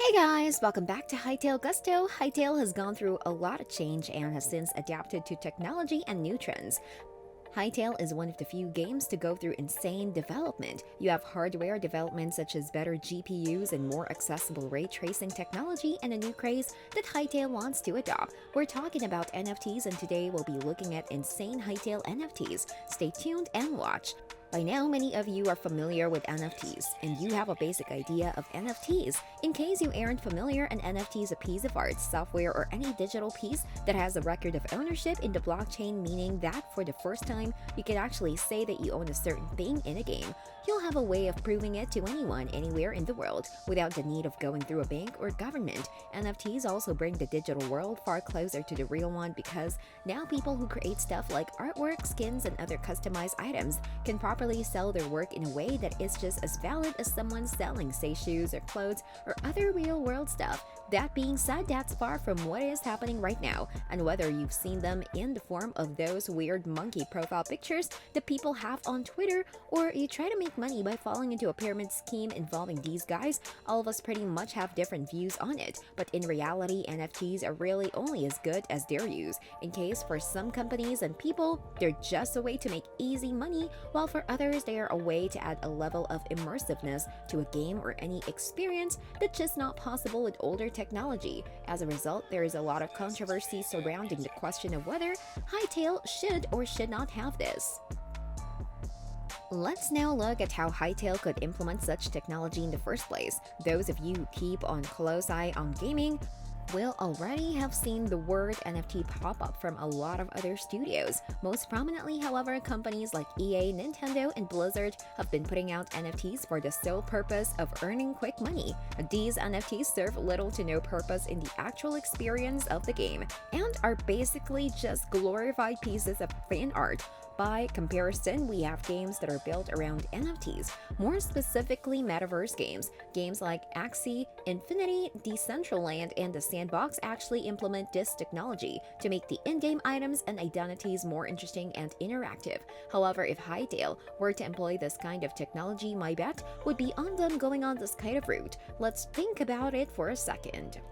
Hey guys, welcome back to Hytale Gusto. Hytale has gone through a lot of change and has since adapted to technology and new trends. Hytale is one of the few games to go through insane development. You have hardware development such as better GPUs and more accessible ray tracing technology and a new craze that Hytale wants to adopt. We're talking about NFTs and today we'll be looking at insane Hytale NFTs. Stay tuned and watch. By now, many of you are familiar with NFTs, and you have a basic idea of NFTs. In case you aren't familiar, an NFT is a piece of art, software, or any digital piece that has a record of ownership in the blockchain, meaning that for the first time, you can actually say that you own a certain thing in a game. You'll have a way of proving it to anyone, anywhere in the world, without the need of going through a bank or government. NFTs also bring the digital world far closer to the real one because now people who create stuff like artwork, skins, and other customized items can properly sell their work in a way that is just as valid as someone selling, say, shoes or clothes or other real world stuff. That being said, that's far from what is happening right now, and whether you've seen them in the form of those weird monkey profile pictures that people have on Twitter, or you try to make money by falling into a pyramid scheme involving these guys, all of us pretty much have different views on it. But in reality, NFTs are really only as good as their use. In case for some companies and people, they're just a way to make easy money, while for others, they are a way to add a level of immersiveness to a game or any experience that's just not possible with older technology. As a result, there is a lot of controversy surrounding the question of whether Hytale should or should not have this. Let's now look at how Hytale could implement such technology in the first place. Those of you who keep on close eye on gaming will already have seen the word NFT pop up from a lot of other studios. Most prominently, however, companies like EA, Nintendo, and Blizzard have been putting out NFTs for the sole purpose of earning quick money. These NFTs serve little to no purpose in the actual experience of the game and are basically just glorified pieces of fan art. By comparison, we have games that are built around NFTs, more specifically metaverse games. Games like Axie Infinity, Decentraland, and The Sandbox actually implement this technology to make the in-game items and identities more interesting and interactive. However, if Hytale were to employ this kind of technology, my bet would be on them going on this kind of route. Let's think about it for a second.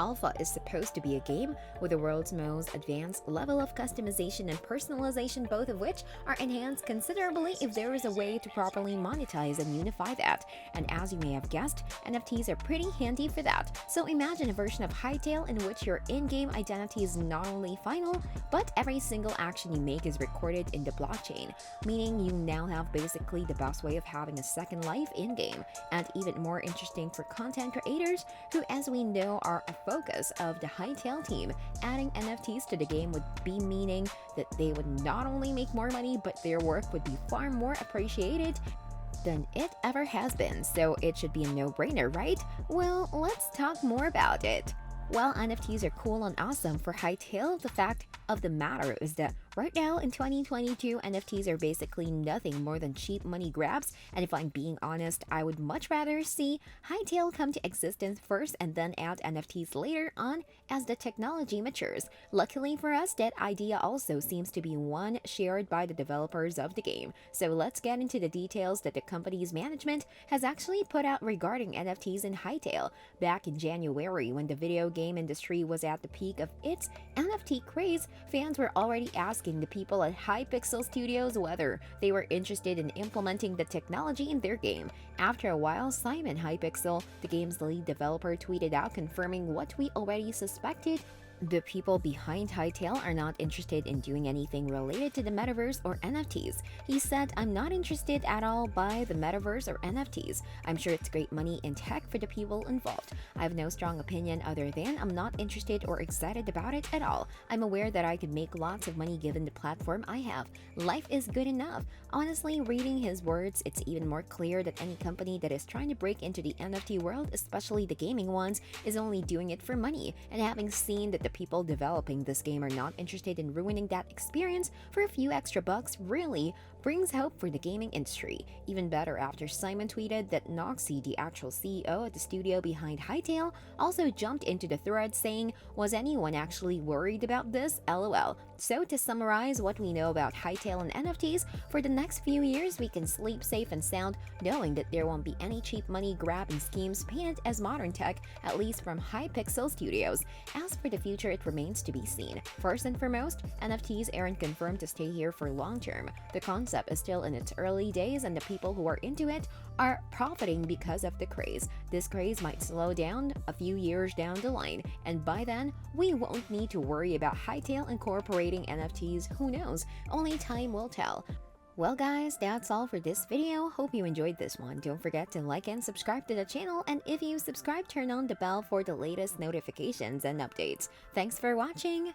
Alpha is supposed to be a game with the world's most advanced level of customization and personalization, both of which are enhanced considerably if there is a way to properly monetize and unify that. And as you may have guessed, NFTs are pretty handy for that. So imagine a version of Hytale in which your in-game identity is not only final, but every single action you make is recorded in the blockchain, meaning you now have basically the best way of having a second life in-game. And even more interesting for content creators, who as we know are a focus of the Hytale team, adding NFTs to the game would be meaning that they would not only make more money, but their work would be far more appreciated than it ever has been. So it should be a no-brainer, right? Well, let's talk more about it. While NFTs are cool and awesome for Hytale, the fact of the matter is that right now in 2022, NFTs are basically nothing more than cheap money grabs, and if I'm being honest, I would much rather see Hytale come to existence first and then add NFTs later on as the technology matures. Luckily for us, that idea also seems to be one shared by the developers of the game. So let's get into the details that the company's management has actually put out regarding NFTs in Hytale. Back in January, when the video game industry was at the peak of its NFT craze, fans were already asking the people at Hypixel Studios whether they were interested in implementing the technology in their game. After a while, Simon Hypixel, the game's lead developer, tweeted out confirming what we already suspected. The people behind Hytale are not interested in doing anything related to the metaverse or NFTs. He said, "I'm not interested at all by the metaverse or NFTs. I'm sure it's great money and tech for the people involved. I have no strong opinion other than I'm not interested or excited about it at all. I'm aware that I could make lots of money given the platform I have. Life is good enough." Honestly, reading his words, it's even more clear that any company that is trying to break into the NFT world, especially the gaming ones, is only doing it for money. And having seen that the people developing this game are not interested in ruining that experience for a few extra bucks, really brings hope for the gaming industry. Even better after Simon tweeted that Noxie, the actual CEO at the studio behind Hytale, also jumped into the thread saying, "Was anyone actually worried about this? LOL." So to summarize what we know about Hytale and NFTs, for the next few years we can sleep safe and sound knowing that there won't be any cheap money grab and schemes painted as modern tech, at least from Hypixel Studios. As for the future, it remains to be seen. First and foremost, NFTs aren't confirmed to stay here for long term. The concept is still in its early days and the people who are into it are profiting because of the craze. This craze might slow down a few years down the line, and by then, we won't need to worry about Hytale incorporating NFTs. Who knows? Only time will tell. Well guys, that's all for this video. Hope you enjoyed this one. Don't forget to like and subscribe to the channel, and if you subscribe, turn on the bell for the latest notifications and updates. Thanks for watching!